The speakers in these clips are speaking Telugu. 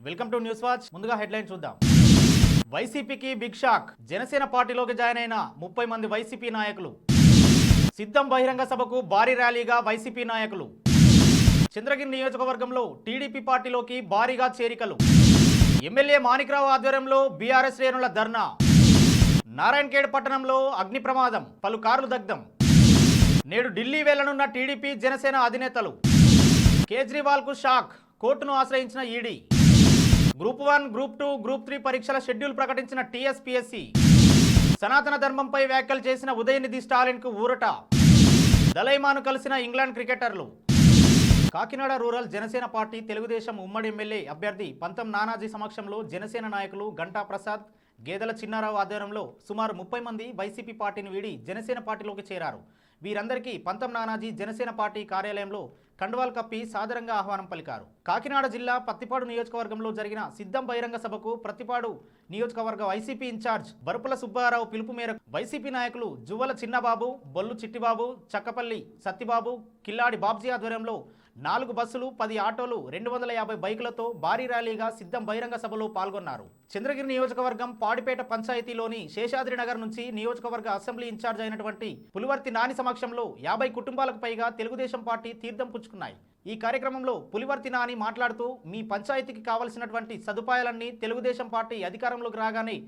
Welcome to news watch. ముందుగా హెడ్లైన్ చూద్దాం. వైసీపీకి బిగ్ షాక్. జనసేన పార్టీలోకి జాయిన్ అయిన 30 మంది వైసీపీ నాయకులు. సిద్ధం బహిరంగ సభకు భారీ ర్యాలీగా వైసీపీ నాయకులు. చంద్రగిరి నియోజకవర్గంలో టీడీపీ పార్టీలోకి భారీగా చేరికలు. ఎమ్మెల్యే మాణిక్రావు ఆధ్వర్యంలో బీఆర్ఎస్ శ్రేణుల ధర్నా. నారాయణఖేడ్ పట్టణంలో అగ్ని ప్రమాదం, పలు కార్లు దగ్ధం. నేడు ఢిల్లీ వెళ్లనున్న టీడీపీ జనసేన అధినేతలు. కేజ్రీవాల్కు షాక్. కోర్టును ఆశ్రయించిన ఈడీ. గ్రూప్ 1, గ్రూప్ 2, గ్రూప్ 3 పరీక్షల షెడ్యూల్ ప్రకటించిన టీఎస్పీఎస్సీ. సనాతన ధర్మంపై వ్యాఖ్యలు చేసిన ఉదయనిధి స్టాలిన్కు ఊరట. దలైమాను కలిసిన ఇంగ్లాండ్ క్రికెటర్లు. కాకినాడ రూరల్ జనసేన పార్టీ తెలుగుదేశం ఉమ్మడి ఎమ్మెల్యే అభ్యర్థి పంతం నానాజీ సమక్షంలో జనసేన నాయకులు గంటా ప్రసాద్, గేదెల చిన్నారావు ఆధ్వర్యంలో సుమారు 30 మంది వైసీపీ పార్టీని వీడి జనసేన పార్టీలోకి చేరారు. వీరందరికీ పంతం నానాజీ జనసేన పార్టీ కార్యాలయంలో కండువాలు కప్పి సాదరంగా ఆహ్వానం పలికారు. కాకినాడ జిల్లా పత్తిపాడు నియోజకవర్గంలో జరిగిన సిద్ధం బహిరంగ సభకు ప్రతిపాడు నియోజకవర్గ వైసీపీ ఇన్ఛార్జ్ బరుపుల సుబ్బారావు పిలుపు మేరకు వైసీపీ నాయకులు జువ్వల చిన్నబాబు, బొల్లు చిట్టిబాబు, చక్కపల్లి సత్తిబాబు, కిల్లాడి బాబ్జీ ఆధ్వర్యంలో 4 బస్సులు, 10 ఆటోలు, 250 బైకులతో భారీ ర్యాలీగా సిద్ధం బహిరంగ సభలో పాల్గొన్నారు. చంద్రగిరి నియోజకవర్గం పాడిపేట పంచాయతీలోని శేషాద్రి నగర్ నుంచి నియోజకవర్గ అసెంబ్లీ ఇన్ఛార్జ్ అయినటువంటి పులివర్తి నాని సమక్షంలో 50 కుటుంబాలకు పైగా తెలుగుదేశం పార్టీ తీర్థం పుచ్చుకున్నాయి. ఈ కార్యక్రమంలో పులివర్తి నాని మాట్లాడుతూ, మీ పంచాయతీకి కావలసినటువంటి సదుపాయాలన్నీ తెలుగుదేశం పార్టీ అధికారంలోకి రాగానే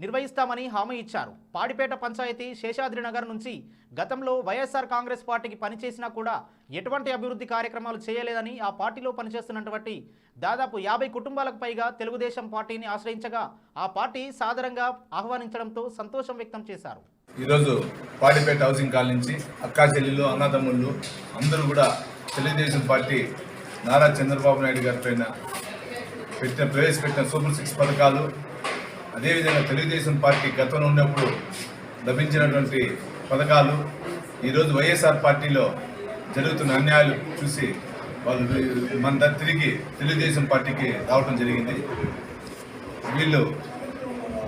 నిర్వహిస్తామని హామీ ఇచ్చారు. పాడిపేట పంచాయతీ శేషాద్రి నగర్ నుంచి గతంలో వైఎస్ఆర్ కాంగ్రెస్ పార్టీకి పనిచేసినా కూడా ఎటువంటి అభివృద్ధి కార్యక్రమాలు చేయలేదని ఆ పార్టీలో పనిచేస్తున్నటువంటి దాదాపు 50 కుటుంబాలకు పైగా తెలుగుదేశం పార్టీని ఆశ్రయించగా ఆ పార్టీ సాదరంగా ఆహ్వానించడంతో సంతోషం వ్యక్తం చేశారు. ఈరోజు పాడిపేట హౌసింగ్ కాలనీ నుంచి అక్కా చెల్లెళ్ళు, అన్నదమ్ముళ్ళు అందరూ కూడా తెలుగుదేశం పార్టీ నారా చంద్రబాబు నాయుడు గారి పైన ప్రవేశపెట్టిన సూపర్ 6 పథకాలు, అదేవిధంగా తెలుగుదేశం పార్టీ గతంలో ఉన్నప్పుడు లభించినటువంటి పథకాలు, ఈరోజు వైఎస్ఆర్ పార్టీలో జరుగుతున్న అన్యాయాలు చూసి వాళ్ళు మన తిరిగి తెలుగుదేశం పార్టీకి రావడం జరిగింది. వీళ్ళు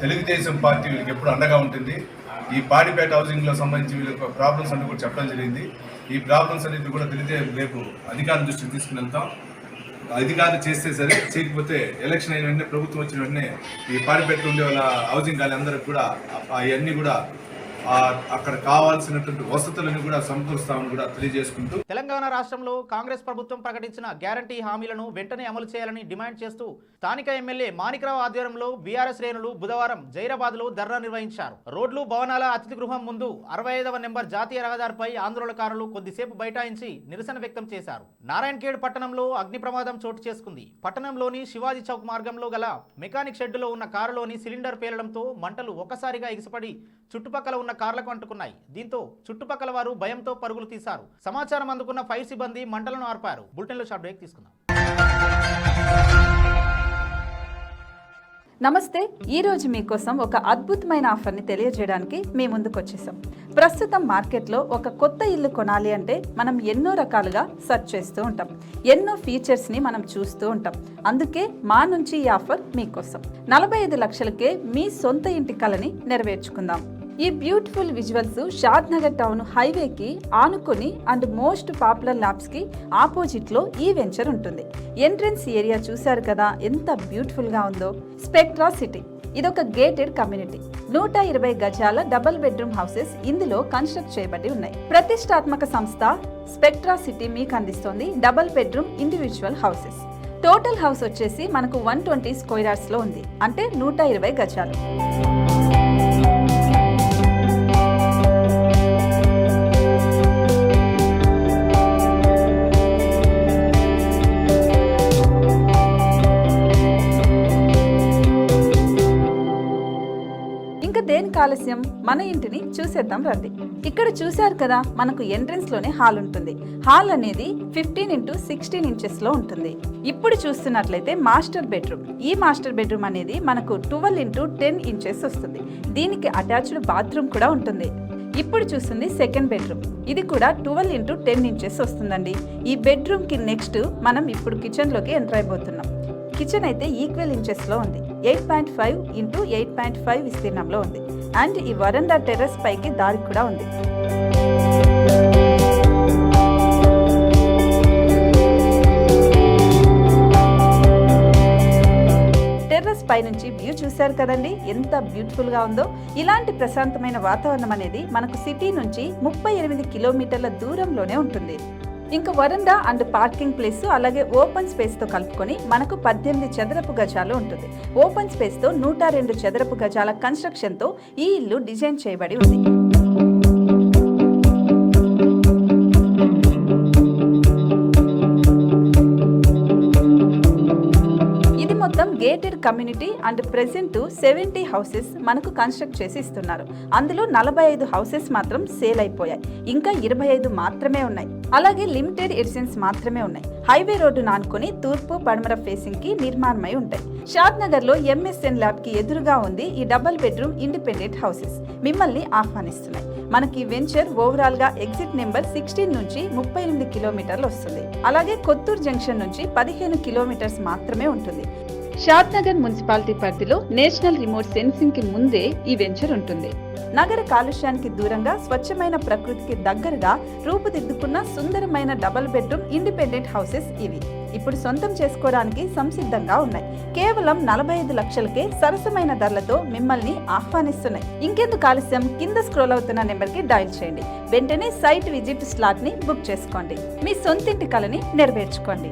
తెలుగుదేశం పార్టీ వీళ్ళకి ఎప్పుడు అండగా ఉంటుంది. ఈ పాడిపేట హౌసింగ్లో సంబంధించి వీళ్ళకి ప్రాబ్లమ్స్ అన్ని కూడా చెప్పడం జరిగింది. ఈ ప్రాబ్లమ్స్ అన్నింటినీ కూడా రేపు అధికారుల దృష్టికి తీసుకుని వెళ్తాం. అధికారులు చేస్తే సరే, చేయకపోతే ఎలక్షన్ అయిన వెంటనే, ప్రభుత్వం వచ్చిన వెంటనే ఈ పాడిపేటలో ఉండే వాళ్ళ హౌసింగ్ కాలనీ అందరికి కూడా అవన్నీ కూడా అక్కడ కావాల్సినటువంటి వసతులను కూడా సమకూరుస్తామని కూడా తెలియజేసుకుంటూ, తెలంగాణ రాష్ట్రంలో కాంగ్రెస్ ప్రభుత్వం ప్రకటించిన గ్యారంటీ హామీలను వెంటనే అమలు చేయాలని డిమాండ్ చేస్తూ స్థానిక ఎమ్మెల్యే మాణిక్రావు ఆధ్వర్యంలో బీఆర్ఎస్ శ్రేణులు బుధవారం జైరాబాద్లో ధర్నా నిర్వహించారు. రోడ్లు, భవనాల అతిథి గృహం ముందు 65వ నెంబర్ జాతీయ రహదారిపై ఆందోళనకారులు కొద్దిసేపు బైఠాయించి నిరసన వ్యక్తం చేశారు. నారాయణఖేడ్ పట్టణంలో అగ్ని ప్రమాదం చోటు చేసుకుంది. పట్టణంలోని శివాజీ చౌక్ మార్గంలో గల మెకానిక్ షెడ్డులో ఉన్న కారులోని సిలిండర్ పేలడంతో మంటలు ఒక్కసారిగా ఎగిసిపడి చుట్టుపక్కల ఉన్న కార్లకు అంటుకున్నాయి. దీంతో చుట్టుపక్కల వారు భయంతో పరుగులు తీశారు. సమాచారం అందుకున్న ఫైర్ సిబ్బంది మంటలను ఆర్పారు. బులెటిన్లో షార్ట్ బ్రేక్ తీసుకుందాం. నమస్తే. ఈరోజు మీకోసం ఒక అద్భుతమైన ఆఫర్ని తెలియజేయడానికి మీ ముందుకు వచ్చేసాం. ప్రస్తుతం మార్కెట్లో ఒక కొత్త ఇల్లు కొనాలి అంటే మనం ఎన్నో రకాలుగా సెర్చ్ చేస్తూ ఉంటాం. ఎన్నో ఫీచర్స్ని మనం చూస్తూ ఉంటాం. అందుకే మా నుంచి ఈ ఆఫర్ మీకోసం. 45 లక్షలకే మీ సొంత ఇంటి కలని నెరవేర్చుకుందాం. ఈ బ్యూటిఫుల్ విజువల్స్ షాద్ నగర్ టౌన్ హైవేకి ఆనుకొని అండ్ మోస్ట్ పాపులర్ ల్యాబ్స్కి ఆపోజిట్లో ఈ వెంచర్ ఉంటుంది. ఎంట్రన్స్ ఏరియా చూశారు కదా ఎంత బ్యూటిఫుల్గా ఉందో. స్పెక్ట్రా సిటీ ఇదొక గేటెడ్ కమ్యూనిటీ. 120 గజాల డబుల్ బెడ్రూమ్ హౌసెస్ ఇందులో కన్స్ట్రక్ట్ చేయబడి ఉన్నాయి. ప్రతిష్టాత్మక సంస్థ స్పెక్ట్రా సిటీ మీకు అందిస్తోంది double bedroom individual houses. Total house వచ్చేసి మనకు 120 స్క్వేర్ యార్డ్స్లో ఉంది, అంటే 120 గజాలు. దేనికి ఆలస్యం, మన ఇంటిని చూసేద్దాం రండి. ఇక్కడ చూశారు కదా, మనకు ఎంట్రన్స్ లోనే హాల్ ఉంటుంది. హాల్ అనేది 15x16 ఇంచెస్ లో ఉంటుంది. ఇప్పుడు చూస్తున్నట్లయితే మాస్టర్ బెడ్రూమ్. ఈ మాస్టర్ బెడ్రూమ్ అనేది మనకు 12x10 ఇంచెస్ వస్తుంది. దీనికి అటాచ్డ్ బాత్రూమ్ కూడా ఉంటుంది. ఇప్పుడు చూస్తుంది సెకండ్ బెడ్రూమ్. ఇది కూడా 12x10 ఇంచెస్ వస్తుందండి. ఈ బెడ్రూమ్ కి నెక్స్ట్ మనం ఇప్పుడు కిచెన్ లోకి ఎంటర్ అయిపోతున్నాం. కిచెన్ అయితే ఈక్వల్ ఇంచెస్ లో ఉంది. 8.5 x 8.5 విస్తీర్ణంలో ఉంది. అండ్ ఈ వరండా టెర్రస్ పైకి దారి కూడా ఉంది. పైనుంచి వ్యూ చూశారు కదండి, ఎంత బ్యూటిఫుల్ గా ఉందో. ఇలాంటి ప్రశాంతమైన వాతావరణం అనేది మనకు సిటీ నుంచి 38 కిలోమీటర్ల దూరంలోనే ఉంటుంది. ఇంకా వరండా అండ్ పార్కింగ్ ప్లేస్ అలాగే ఓపెన్ స్పేస్ తో కలుపుకొని మనకు 18 చదరపు గజాలు ఉంటుంది. ఓపెన్ స్పేస్ తో 102 చదరపు గజాల కన్స్ట్రక్షన్ తో ఈ ఇల్లు డిజైన్ చేయబడి ఉంది. మొత్తం gated community and present 70 houses మనకు కన్స్ట్రక్ట్ చేసి ఇస్తున్నారు. అందులో 45 హౌసెస్ మాత్రం సేల్ అయిపోయాయి, ఇంకా 25 మాత్రమే ఉన్నాయి. అలాగే లిమిటెడ్ ఎడిషన్స్ మాత్రమే ఉన్నాయి. హైవే రోడ్డు నానుకొని తూర్పు పడమర ఫేసింగ్ కి నిర్మాణమై ఉంటాయి. షాద్ నగర్ లో MSN ల్యాబ్ కి ఎదురుగా ఉంది ఈ డబుల్ బెడ్రూమ్ ఇండిపెండెంట్ హౌసెస్. మిమ్మల్ని ఆహ్వానిస్తున్నాయి. మనకి వెంచర్ ఓవరాల్ గా ఎగ్జిట్ నెంబర్ 16 నుంచి 38 కిలోమీటర్లు వస్తుంది. అలాగే కొత్తూరు జంక్షన్ నుంచి 15 కిలోమీటర్స్ మాత్రమే ఉంటుంది. షాద్ నగర్ మున్సిపాలిటీ పరిధిలో నేషనల్ రిమోట్ సెన్సింగ్ కి ముందే ఈ వెంచర్ ఉంటుంది. నగర కాలుష్యానికి దూరంగా స్వచ్ఛమైన ప్రకృతికి దగ్గరగా రూపుదిద్దుకున్న సుందరమైన డబుల్ బెడ్రూమ్ ఇండిపెండెంట్ హౌసెస్ ఇవి. ఇప్పుడు సొంతం చేసుకోవడానికి సంసిద్ధంగా ఉన్నాయి. కేవలం 45 లక్షలకే సరసమైన ధరలతో మిమ్మల్ని ఆహ్వానిస్తున్నాయి. ఇంకెందుకు ఆలస్యం, కింద స్క్రోల్ అవుతున్న నెంబర్ కి డయల్ చేయండి. వెంటనే సైట్ విజిట్ స్లాట్ ని బుక్ చేసుకోండి. మీ సొంతింటి కలని నెరవేర్చుకోండి.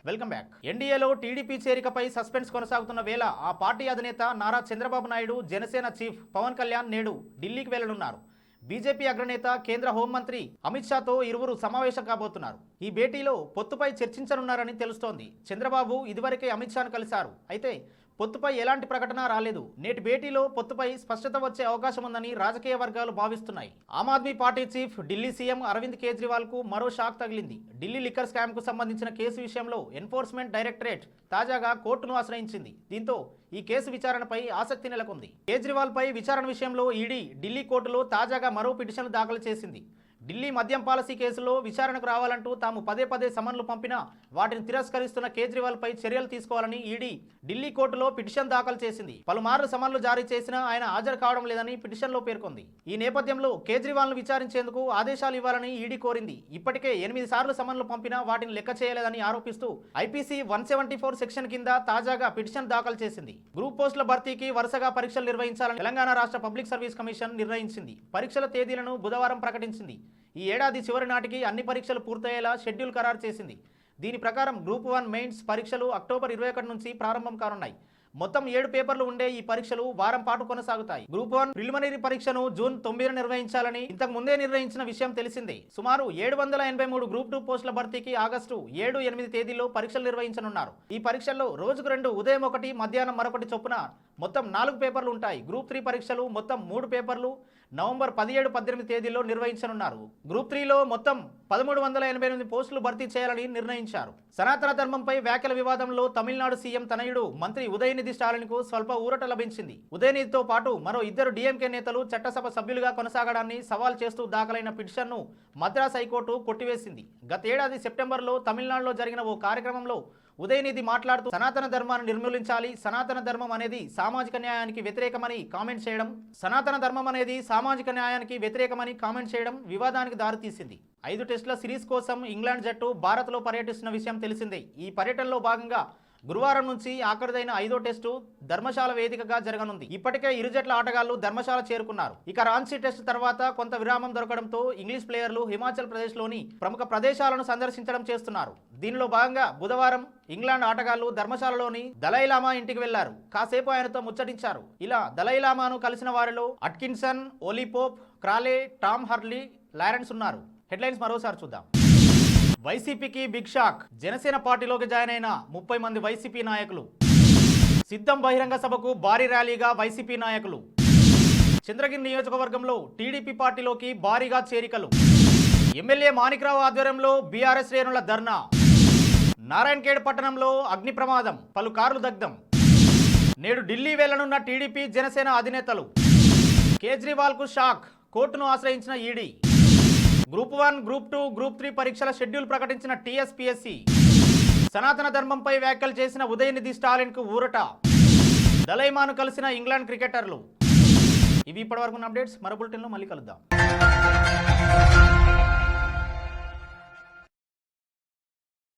Welcome back. ఎన్డీఏలో టీడీపీ చేరికపై సస్పెన్స్ కొనసాగుతున్న వేళ ఆ పార్టీ అధినేత నారా చంద్రబాబు నాయుడు, జనసేన చీఫ్ పవన్ కళ్యాణ్ నేడు ఢిల్లీకి వెళ్లనున్నారు. బీజేపీ అగ్రనేత కేంద్ర హోంమంత్రి అమిత్ షాతో ఇరువురు సమావేశం కాబోతున్నారు. ఈ భేటీలో పొత్తుపై చర్చించనున్నారని తెలుస్తోంది. చంద్రబాబు ఇదివరకే అమిత్ షాను కలిశారు. అయితే పొత్తుపై ఎలాంటి ప్రకటన రాలేదు. నేటి భేటీలో పొత్తుపై స్పష్టత వచ్చే అవకాశం ఉందని రాజకీయ వర్గాలు భావిస్తున్నాయి. Aam Aadmi party chief Delhi CM Arvind Kejriwal కు మరో షాక్ తగిలింది. ఢిల్లీ లిక్కర్ స్కామ్ కు సంబంధించిన కేసు విషయంలో ఎన్ఫోర్స్మెంట్ డైరెక్టరేట్ తాజాగా కోర్టును ఆశ్రయించింది. దీంతో ఈ కేసు విచారణపై ఆసక్తి నెలకొంది. కేజ్రీవాల్ పై విచారణ విషయంలో ఈడీ ఢిల్లీ కోర్టులో తాజాగా మరో పిటిషన్ దాఖలు చేసింది. ఢిల్లీ మద్యం పాలసీ కేసులో విచారణకు రావాలంటూ తాము పదే సమన్లు పంపినా వాటిని తిరస్కరిస్తున్న కేజ్రీవాల్ పై చర్యలు తీసుకోవాలని ఈడీ ఢిల్లీ కోర్టులో పిటిషన్ దాఖలు చేసింది. పలుమార్లు సమన్లు జారీ చేసినా ఆయన హాజరు కావడం లేదని పిటిషన్లో పేర్కొంది. ఈ నేపథ్యంలో కేజ్రీవాల్ను విచారించేందుకు ఆదేశాలు ఇవ్వాలని ఈడీ కోరింది. ఇప్పటికే 8 సార్లు సమన్లు పంపినా వాటిని లెక్క చేయలేదని ఆరోపిస్తూ ఐపీసీ 174 సెక్షన్ కింద తాజాగా పిటిషన్ దాఖలు చేసింది. గ్రూప్ పోస్టుల భర్తీకి వరుసగా పరీక్షలు నిర్వహించాలని తెలంగాణ రాష్ట్ర పబ్లిక్ సర్వీస్ కమిషన్ నిర్ణయించింది. పరీక్షల తేదీలను బుధవారం ప్రకటించింది. ఈ ఏడాది చివరి నాటికి అన్ని పరీక్షలు పూర్తయ్యేలా షెడ్యూల్ ఖరారు చేసింది. దీని ప్రకారం గ్రూప్ 1 మెయిన్స్ పరీక్షలు అక్టోబర్ 21 నుంచి ప్రారంభం కానున్నాయి. మొత్తం 7 పేపర్లు ఉండే ఈ పరీక్షలు వారం పాటు కొనసాగుతాయి. గ్రూప్ 1 ప్రిలిమినరీ పరీక్షను జూన్ 9న నిర్వహించాలని ఇంతకు ముందే నిర్ణయించిన విషయం తెలిసిందే. సుమారు 783 గ్రూప్ 2 పోస్టుల భర్తీకి ఆగస్టు 7, 8 తేదీల్లో పరీక్షలు నిర్వహించనున్నారు. ఈ పరీక్షల్లో రోజుకు 2, ఉదయం 1, మధ్యాహ్నం మరొకటి చొప్పున మొత్తం 4 పేపర్లు ఉంటాయి. గ్రూప్ 3 పరీక్షలు మొత్తం 3 పేపర్లు నవంబర్ 17, 18 తేదీల్లో నిర్వహించనున్నారు. గ్రూప్ 3లో మొత్తం 1388 పోస్టులు భర్తీ చేయాలని నిర్ణయించారు. సనాతన ధర్మంపై వ్యాఖ్యల వివాదంలో తమిళనాడు సీఎం తనయుడు మంత్రి ఉదయనిధి స్టాలిన్కు స్వల్ప ఊరట లభించింది. ఉదయనిధితో పాటు మరో 2 డీఎంకే నేతలు చట్టసభ సభ్యులుగా కొనసాగడాన్ని సవాల్ చేస్తూ దాఖలైన పిటిషన్ను మద్రాస్ హైకోర్టు కొట్టివేసింది. గతేడాది సెప్టెంబర్లో తమిళనాడులో జరిగిన ఓ కార్యక్రమంలో ఉదయనిధి మాట్లాడుతూ సనాతన ధర్మాన్ని నిర్మూలించాలి, సనాతన ధర్మం అనేది సామాజిక న్యాయానికి వ్యతిరేకమని కామెంట్ చేయడం వివాదానికి దారితీసింది. 5 టెస్టుల సిరీస్ కోసం ఇంగ్లాండ్ జట్టు భారత్లో పర్యటిస్తున్న విషయం తెలిసిందే. ఈ పర్యటనలో భాగంగా గురువారం నుంచి ఆఖరిదైన 5వ టెస్టు ధర్మశాల వేదికగా జరగనుంది. ఇప్పటికే ఇరు జట్ల ఆటగాళ్లు ధర్మశాల చేరుకున్నారు. ఇక రాంచీ టెస్ట్ తర్వాత కొంత విరామం దొరకడంతో ఇంగ్లీష్ ప్లేయర్లు హిమాచల్ ప్రదేశ్లోని ప్రముఖ ప్రదేశాలను సందర్శించడం చేస్తున్నారు. దీనిలో భాగంగా బుధవారం ఇంగ్లాండ్ ఆటగాళ్లు ధర్మశాలలోని దలైలామా ఇంటికి వెళ్లారు. కాసేపు ఆయనతో ముచ్చటించారు. ఇలా దలైలామాను కలిసిన వారిలో Atkinson, ఓలీపోప్, Crawley, Tom Harley, Lawrence ఉన్నారు. హెడ్లైన్స్ మరోసారి చూద్దాం. వైసీపీకి బిగ్ షాక్. జనసేన పార్టీలోకి జాయిన్ అయిన 30 మంది వైసీపీ నాయకులు. సిద్ధం బహిరంగ సభకు భారీ ర్యాలీగా వైసీపీ నాయకులు. చంద్రగిరి నియోజకవర్గంలో టీడీపీ పార్టీలోకి భారీగా చేరికలు. ఎమ్మెల్యే మాణిక్రావు ఆధ్వర్యంలో బీఆర్ఎస్ శ్రేణుల ధర్నా. నారాయణఖేడ్ పట్టణంలో అగ్ని ప్రమాదం, పలు కార్లు దగ్ధం. నేడు ఢిల్లీ వెళ్లనున్న టీడీపీ జనసేన అధినేతలు. కేజ్రీవాల్ కు షాక్, కోర్టును ఆశ్రయించిన ఈడీ. గ్రూప్ 1, గ్రూప్ 2, గ్రూప్ 3 పరీక్షల షెడ్యూల్ ప్రకటించిన టీఎస్పీఎస్సీ. సనాతన ధర్మంపై వ్యాఖ్యలు చేసిన ఉదయనిధి స్టాలిన్ కు ఊరట. దలైమాను కలిసిన ఇంగ్లాండ్ క్రికెటర్లు. ఇవి ఇప్పటివరకు అప్డేట్స్. మరో బులెటిన్లో మళ్ళీ కలుద్దాం.